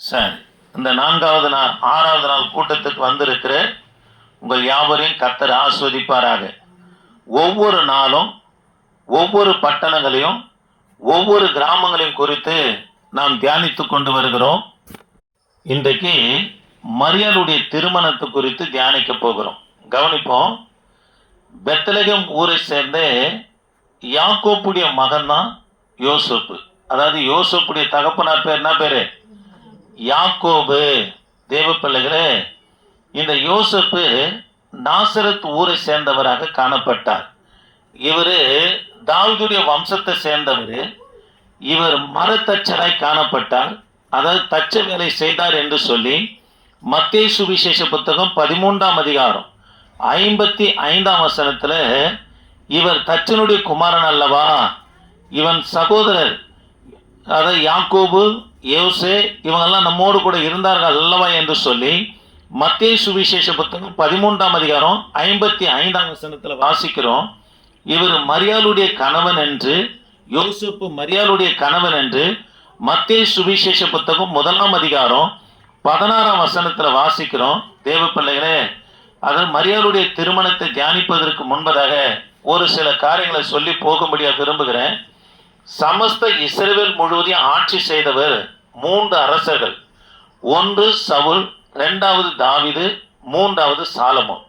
சரி, இந்த 4வது நாள் 6வது நாள் கூட்டத்துக்கு வந்திருக்கிற உங்கள் யாவரையும் கர்த்தர் ஆஸ்வதிப்பாராக. ஒவ்வொரு நாளும் ஒவ்வொரு பட்டணங்களையும் ஒவ்வொரு கிராமங்களையும் குறித்து நாம் தியானித்து கொண்டு வருகிறோம். இன்றைக்கு மரியாளுடைய திருமணத்தை குறித்து தியானிக்க போகிறோம். கவனிப்போம். பெத்லகேம் ஊரை சேர்ந்த யாக்கோப்புடைய மகன் தான் யோசப்பு. அதாவது யோசப்புடைய தகப்பனார் பேர் என்ன பேரு? யாக்கோபு. தேவ பிள்ளைகளே, இந்த யோசப்பு நாசரத் ஊரை சேர்ந்தவராக காணப்பட்டார். இவர் தாவீதுடைய வம்சத்தை சேர்ந்தவர். இவர் மரத்தச்சராய் காணப்பட்டார். அதாவது தச்ச வேலை செய்தார் என்று சொல்லி மத்தேயு சுவிசேஷ புத்தகம் 13ஆம் அதிகாரம் 55ஆம் வசனத்துல இவர் தச்சனுடைய குமாரன் அல்லவா, இவன் சகோதரர் அதாவது யாக்கோபு, யோசே இவங்கெல்லாம் நம்மோடு கூட இருந்தார்கள் அல்லவா என்று சொல்லி மத்தேயு சுவிசேஷ புத்தகம் 13ஆம் அதிகாரம் 55ஆம் வசனத்துல வாசிக்கிறோம். இவர் மரியாளுடைய கணவன் என்று, யோசப்பு மரியாளுடைய கணவன் என்று மத்தேயு சுவிசேஷ புத்தகம் 1ஆம் அதிகாரம் 16ஆம் வசனத்துல வாசிக்கிறோம். தேவ பிள்ளைகளே, அது மரியாளுடைய திருமணத்தை தியானிப்பதற்கு முன்பதாக ஒரு சில காரியங்களை சொல்லி போகும்படியாக விரும்புகிறேன். சமஸ்த இஸ்ரவேல் முழுவதையும் ஆட்சி செய்தவர் 3 அரசர்கள். 1 சவுல், 2வது தாவீது, 3வது சாலமோன்.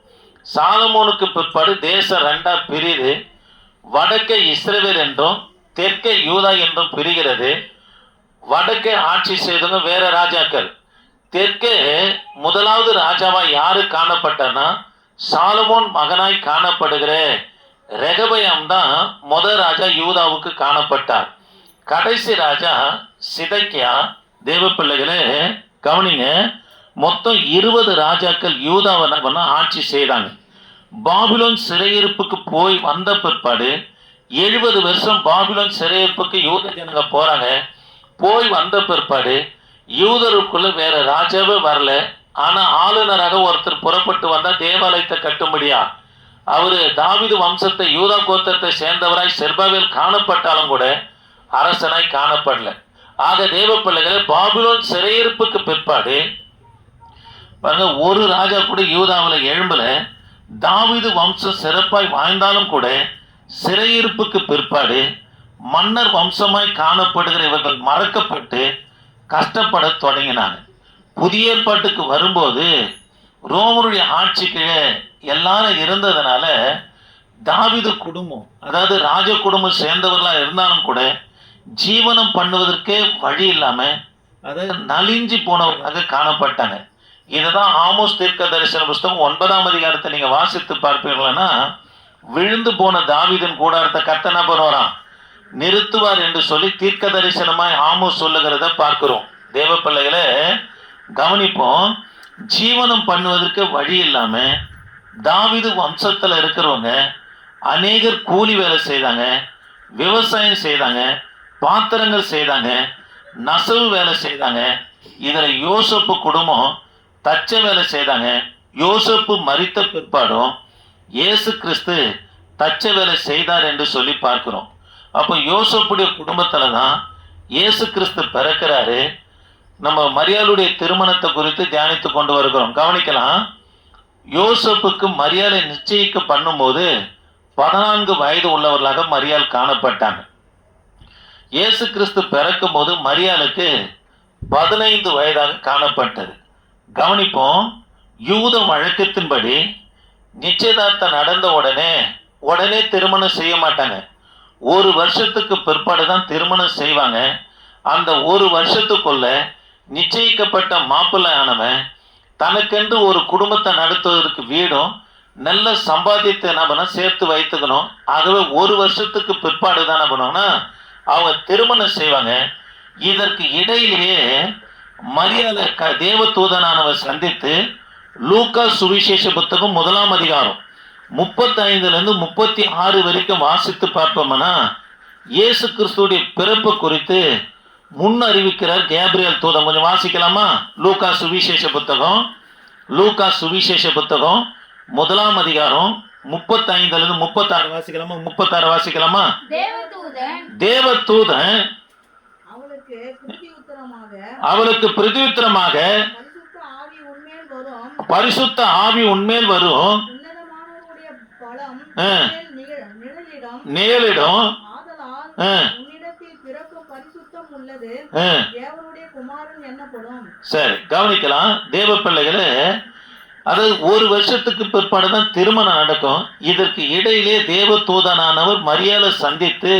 சாலமோனுக்கு பிற்பாடு தேசம் 2ஆ பிரிது. வடக்கே இஸ்ரவேல் என்றும் தெற்கே யூதா என்றும் பிரிகிறது. வடக்கே ஆட்சி செய்தவங்க வேற ராஜாக்கள். தெற்கே முதலாவது ராஜாவா யாரு காணப்பட்டார்னா சாலமோன் மகனாய் காணப்படுகிற ரெகபயாம் தான் முதல் ராஜா யூதாவுக்கு காணப்பட்டார். கடைசி ராஜா சிதக்கியா. தேவ பிள்ளைகளே கவனிங்க, மொத்தம் 20 ராஜாக்கள் யூதாவை ஆட்சி செய்தாங்க. பாபிலோன் சிறையிருப்புக்கு போய் வந்த பிற்பாடு 70 வருஷம் பாபிலோன் சிறையிருப்புக்கு யூத ஜனங்க போறாங்க. போய் வந்த பிற்பாடு யூதருக்குள்ள வேற ராஜாவே வரல. ஆனா ஆளுநராக ஒருத்தர் புறப்பட்டு வந்தா தேவாலயத்தை கட்டும்படியா. அவரு தாவீது வம்சத்தை யூதா கோத்திரத்தை சேர்ந்தவராய் செர்பாவேல் காணப்பட்டாலும் கூட அரசனாய் காணப்படல. ஆக தேவ பிள்ளைகளை பாபிலோன் சிறையிருப்புக்கு பிற்பாடு பாருங்க, ஒரு ராஜா கூட யூதாவில் எழும்பல. தாவீது வம்சம் சிறப்பாய் வாழ்ந்தாலும் கூட சிறையிருப்புக்கு பிற்பாடு மன்னர் வம்சமாய் காணப்படுகிற இவர்கள் மறக்கப்பட்டு கஷ்டப்பட தொடங்கினாங்க. புதிய ஏற்பாட்டுக்கு வரும்போது ரோமருடைய ஆட்சிக்கு எல்லாரும் இருந்ததுனால தாவீது குடும்பம், அதாவது ராஜ குடும்பம் சேர்ந்தவர்களா இருந்தாலும் கூட ஜீவனம் பண்ணுவதற்கே வழி இல்லாம அதாவது நலிஞ்சு போனவர்களாக காணப்பட்டாங்க. இதுதான் ஆமோஸ் தீர்க்க தரிசன புஸ்தகம் 9ஆம் அதிகாரத்தை நீங்க வாசித்து பார்ப்பீர்களா, விழுந்து போன தாவீதின் கூடாரத்தை கர்த்தர் என்ன பண்ணுவாராம், நிறுத்துவார் என்று சொல்லி தீர்க்க தரிசனமாய் ஆமோஸ் சொல்லுகிறத பார்க்கிறோம். தேவ பிள்ளைகளை கவனிப்போம். ஜீவனம் பண்ணுவதற்கு வழி இல்லாம தாவீது வம்சத்துல இருக்கிறவங்க அநேகர் கூலி வேலை செய்தாங்க, விவசாயம் செய்தாங்க, பாத்திரங்கள் செய்தாங்க, நெசவு வேலை செய்தாங்க. இதுல யோசப்பு குடும்பம் தச்ச வேலை செய்தாங்க. யோசப்பு மரித்த பிற்பாடும் இயேசு கிறிஸ்து தச்ச வேலை செய்தார் என்று சொல்லி பார்க்கிறோம். அப்போ யோசப்புடைய குடும்பத்துல தான் இயேசு கிறிஸ்து பிறக்கிறாரு. நம்ம மரியாளுடைய திருமணத்தை குறித்து தியானித்து கொண்டு வருகிறோம். கவனிக்கலாம். யோசப்புக்கு மரியாதை நிச்சயிக்க பண்ணும்போது 14 வயது உள்ளவர்களாக மரியாள் காணப்பட்டாங்க. இயேசு கிறிஸ்து பிறக்கும் போது மரியாளுக்கு 15 வயதாக காணப்பட்டது. கவனிப்போம். யூத வழக்கத்தின்படி நிச்சயதார்த்தம் நடந்த உடனே திருமணம் செய்ய மாட்டாங்க. 1 வருஷத்துக்கு பிற்பாடு தான் திருமணம் செய்வாங்க. அந்த 1 வருஷத்துக்குள்ள நிச்சயிக்கப்பட்ட மாப்பிள்ளை ஆனவன் தனக்கென்று ஒரு குடும்பத்தை நடத்துவதற்கு வீடும் நல்ல சம்பாதித்து என்ன பண்ண சேர்த்து வைத்துக்கணும். ஆகவே 1 வருஷத்துக்கு பிற்பாடு தான் என்ன பண்ணுவாங்கன்னா அவங்க திருமணம் செய்வாங்க. இதற்கு இடையிலேயே மரியாதை தேவ தூதனானவர் சந்தித்து லூக்கா சுவிசேஷ புத்தகம் 1ஆம் அதிகாரம் 35லிருந்து 36 வரைக்கும் வாசித்து பார்ப்போம்னா இயேசு கிறிஸ்துடைய பிறப்பு குறித்து முன் அறிவிக்கிறார் கேப்ரியல் தூதன். கொஞ்சம் வாசிக்கலாமா? லூக்கா சுவிசேஷ புத்தகம் 1ஆம் அதிகாரம் 35லிருந்து 36 வாசிக்கலாமா? 36 வாசிக்கலாமா? தேவதூதன் அவளுக்கு பிரதியுத்தரமாக பரிசுத்த ஆவி உன்மேல் வரும், நிழலிடும். சரி, கவனிக்கலாம் தேவ பிள்ளைகளே. அது ஒரு வருஷத்துக்கு பிற்பாடுதான் திருமணம் நடக்கும். இதற்கு இடையிலே தேவ தூதனானவர் மரியாதை சந்தித்து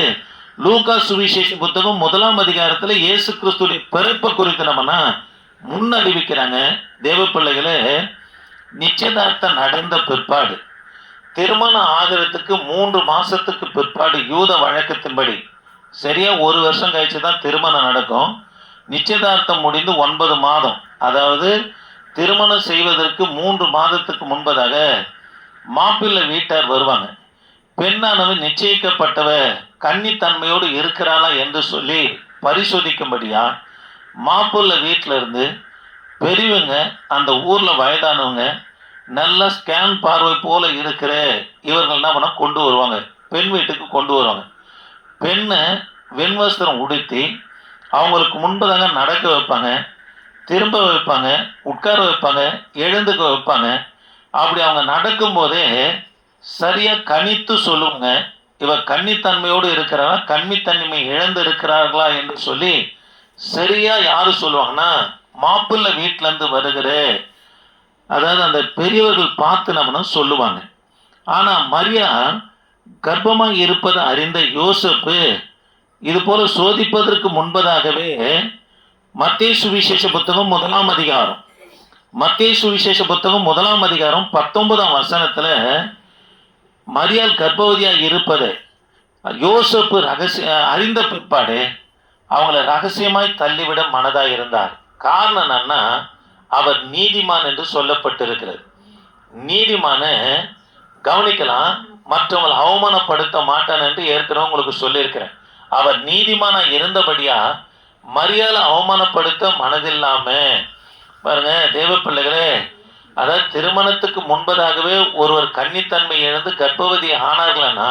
லூக்கா சுவிசேஷ புத்தகம் 1ஆம் அதிகாரத்துல இயேசு கிறிஸ்துடைய பிறப்பை குறித்து நம்மனா முன்னறிவிக்கிறாங்க. தேவ பிள்ளைகளே, நிச்சயதார்த்தம் நடந்த பிற்பாடு திருமணம் ஆகிறதுக்கு 3 மாசத்துக்கு பிற்பாடு யூத வழக்கத்தின்படி சரியா 1 வருஷம் கழிச்சு தான் திருமணம் நடக்கும். நிச்சயதார்த்தம் முடிந்து 9 மாதம், அதாவது திருமணம் செய்வதற்கு 3 மாதத்துக்கு முன்பதாக மாப்பிள்ளை வீட்டார் வருவாங்க. பெண்ணானவர் நிச்சயிக்கப்பட்டவ கன்னித்தன்மையோடு இருக்கிறாளா என்று சொல்லி பரிசோதிக்கும்படியா மாப்பிள்ளை வீட்டில் இருந்து பெரியவங்க, அந்த ஊரில் வயதானவங்க, நல்ல ஸ்கேன் பார்வை போல இருக்கிற இவர்கள் என்ன பண்ண கொண்டு வருவாங்க, பெண் வீட்டுக்கு கொண்டு வருவாங்க. பெண்ணை வெண்வஸ்திரம் உடுத்தி அவங்களுக்கு முன்பதாக நடக்க வைப்பாங்க, திரும்ப வைப்பாங்க, உட்கார வைப்பாங்க, எழுந்துக்க வைப்பாங்க. அப்படி அவங்க நடக்கும்போதே சரியாக கணித்து சொல்லுவாங்க, இவ கன்னித்தன்மையோடு இருக்கிறாரா கன்னித்தன்மை இழந்து இருக்கிறார்களா என்று சொல்லி சரியா யாரு சொல்லுவாங்கன்னா மாப்பிள்ளை வீட்டிலேருந்து வருகிற, அதாவது அந்த பெரியவர்கள் பார்த்து நம்ம சொல்லுவாங்க. ஆனால் மரியா கர்ப்பமாக இருப்பதை அறிந்த யோசேப்பு இது போல சோதிப்பதற்கு முன்பதாகவே மத்தேயு சுவிசேஷ புத்தகம் 1ஆம் அதிகாரம், மத்தேயு சுவிசேஷ புத்தகம் 1ஆம் அதிகாரம் 19ஆம் வசனத்துல மரியாள் கர்ப்பவதியாக இருப்பதை யோசேப்பு அறிந்த பிற்பாடு அவங்கள ரகசியமாய் தள்ளிவிட மனதாக இருந்தார். காரணம் என்னன்னா, அவர் நீதிமான் என்று சொல்லப்பட்டிருக்கிறது. நீதிமான கவனிக்கலாம், மற்றவங்களை அவமானப்படுத்த மாட்டான் என்று ஏற்கனவே உங்களுக்கு சொல்லியிருக்கிறேன். அவர் நீதிமானா இருந்தபடியா மரியாதை அவமானப்படுத்த மனதில்லாம பாருங்க தேவ பிள்ளைகளே. அதாவது திருமணத்துக்கு முன்பதாகவே ஒருவர் கன்னித்தன்மை இழந்து கர்ப்பவதி ஆனார்கள்னா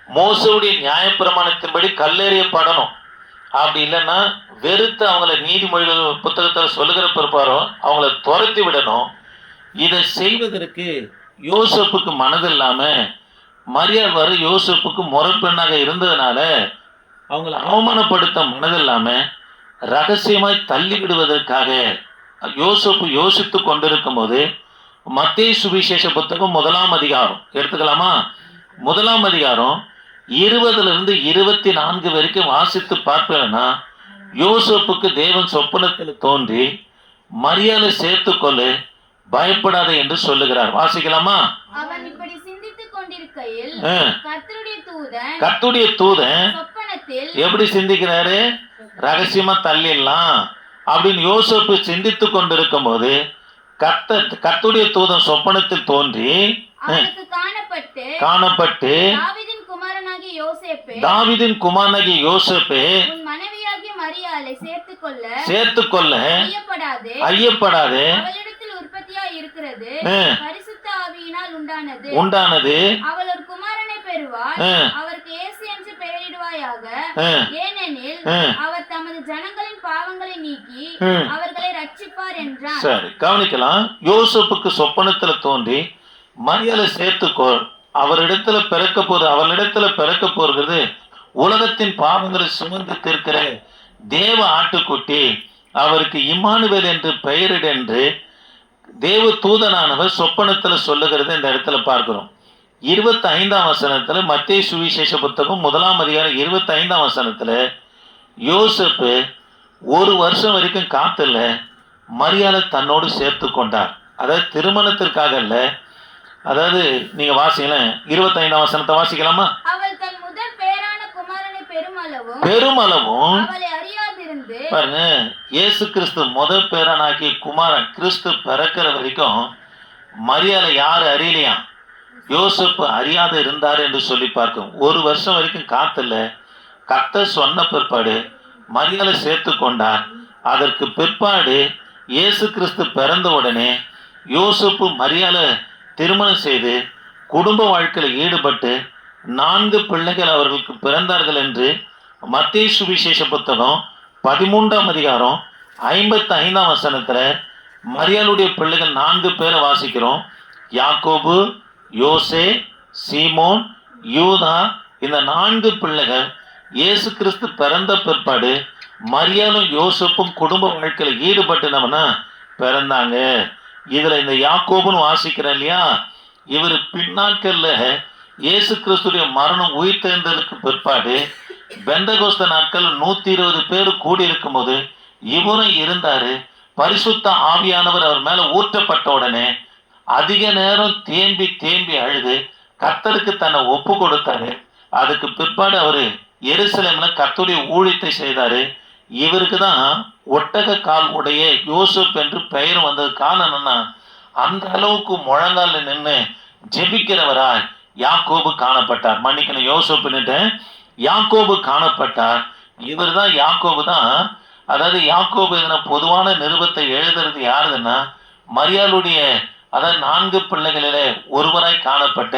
மோசவுடைய நியாயப்பிரமாணத்தின்படி கல்லெறியப்படணும். அப்படி இல்லைன்னா வெறுத்து அவங்கள நீதிமொழிகள் புத்தகத்தில் சொல்லுகிற பிற்பாரோ அவங்கள துரத்தி விடணும். இதை செய்வதற்கு யோசேப்புக்கு மனதில்லாமல் மரியாள் வர யோசேப்புக்கு முறைப்பெண்ணாக இருந்ததுனால அவங்கள அவமானப்படுத்த மனதில்லாமல் ரகசியமாய் தள்ளி விடுவதற்காக யோசேப்பு யோசித்து கொண்டிருக்கும் போது மத்தேயு சுவிசேஷ புத்தகம் 1ஆம் அதிகாரம் எடுத்துக்கலாமா? 1ஆம் அதிகாரம் 20 24 வரைக்கும் வாசித்து பார்ப்பேன்னா யோசேப்புக்கு தேவன் சொப்பனத்தில் தோன்றி மரியாதை சேர்த்துக்கொள்ளு, பயப்படாத என்று சொல்லுகிறார். வாசிக்கலாமா? அவன் இப்படி சிந்தித்துக் கொண்டிருக்கையில் கர்த்தருடைய தூதன் எப்படி சிந்திக்கிறாரு? ரகசியமா தள்ளிடலாம் அப்படின்னு யோசேப்பு சிந்தித்து கொண்டிருக்கும் போது கர்த்தருடைய தூதன் சொப்பனத்தில் தோன்றி காணப்பட்டு தாவீதின் குமாரனாகிய யோசேப்பே சேர்த்துக்கொள்ள ஐயப்படாதே, உண்டானது அவள் ஒரு குமாரனை பெறுவாள், அவருக்கு இயேசு என்று பெயரிடுவாயாக, ஏனெனில் அவர் தமது ஜனங்களின் பாவங்களை நீக்கி அவர்களை ரட்சிப்பார் என்றார். சரி, கவனிக்கலாம். யோசேப்புக்கு சொப்பனத்துல தோன்றி மரியாதை சேர்த்துக்கோ, அவரிடத்துல பிறக்க போகிறது உலகத்தின் பாவங்களை சுமந்து தீர்க்கிற தேவ ஆட்டுக்குட்டி, அவருக்கு இம்மானுவேல் என்று பெயரிடு என்று தேவ தூதனானவர் சொப்பனத்தில் சொல்லுகிறது இந்த இடத்துல பார்க்கிறோம். 25ஆம் வசனத்துல மத்தேயு சுவிசேஷ புத்தகம் 1ஆம் அதிகாரம் 25ஆம் வசனத்துல யோசேப்பு 1 வருஷம் வரைக்கும் காத்துல மரியாதை தன்னோடு சேர்த்து கொண்டார். அதாவது திருமணத்திற்காக அல்ல. அதாவது நீங்க வாசிக்கல 25ஆம் வசனத்தை வாசிக்கலாமா? அவள் தன் முதல் பேரான குமாரனை பெருமளவும் அவளை அறியாதிருந்து பாருங்க, இயேசு கிறிஸ்து முதல் பேரானாகிய குமாரன் கிறிஸ்து பிறக்கிற வரைக்கும் மரியாதை யாரு அறியலையா? யோசேப்பு அறியாத இருந்தார் என்று சொல்லி பார்க்கும். 1 வருஷம் வரைக்கும் காத்துல கர்த்தர் சொன்ன பிற்பாடு மரியாதை சேர்த்து கொண்டார். அதற்கு பிற்பாடு இயேசு கிறிஸ்து பிறந்த உடனே யோசேப்பு மரியாதை திருமணம் செய்து குடும்ப வாழ்க்கையில் ஈடுபட்டு 4 பிள்ளைகள் அவர்களுக்கு பிறந்தார்கள் என்று மத்தேயு சுவிசேஷ புத்தகம் 13ஆம் அதிகாரம் 55ஆம் வசனத்துல மரியாளுடைய பிள்ளைகள் 4 பேரை வாசிக்கிறோம். யாக்கோபு, யோசே, சீமோன், யூதா. இந்த 4 பிள்ளைகள் இயேசு கிறிஸ்து பிறந்த பிற்பாடு மரியாளும் யோசப்பும் குடும்ப வாழ்க்கையில ஈடுபட்டுனவனா பிறந்தாங்க. இதுல இந்த யாக்கோபுன்னு வாசிக்கிறேன் இல்லையா, இவர் பின்னாட்கள்ல இயேசு கிறிஸ்துடைய மரணம் உயிர் தேர்ந்ததுக்கு பிற்பாடு பெந்தகோஸ்த நாட்கள் 120 பேர் கூடி இருக்கும் போது இவரும் இருந்தாரு. பரிசுத்த ஆவியானவர் அவர் மேல ஊற்றப்பட்ட உடனே அதிக நேரம் தேம்பி தேம்பி அழுது கர்த்தருக்கு தன்னை ஒப்பு கொடுத்தாரு. அதுக்கு பிற்பாடு அவரு எருசலேம்ல கர்த்தருடைய ஊழியத்தை செய்தாரு. இவருக்கு தான் ஒட்டக கால் உடைய யோசப் என்று பெயர் வந்தது. காரணம்னா அந்த அளவுக்கு முழங்கால நின்று ஜெபிக்கிறவராய் யாக்கோபு காணப்பட்டார். மன்னிக்கணும், யோசப்புன்னுட்டு யாக்கோபு காணப்பட்டார். இவர் தான் யாக்கோபு தான். அதாவது யாக்கோபு எதனா பொதுவான நிருபத்தை எழுதுறது யாருதுன்னா மரியாளுடைய, அதாவது 4 பிள்ளைகளிலே ஒருவராய் காணப்பட்ட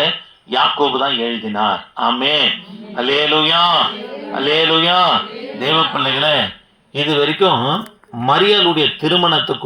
யாக்கோபு தான் எழுதினார். ஆமென், அல்லேலூயா, அல்லேலூயா. தேவ பிள்ளைகளே, இது வரைக்கும் மரியாளுடைய திருமணத்துக்கு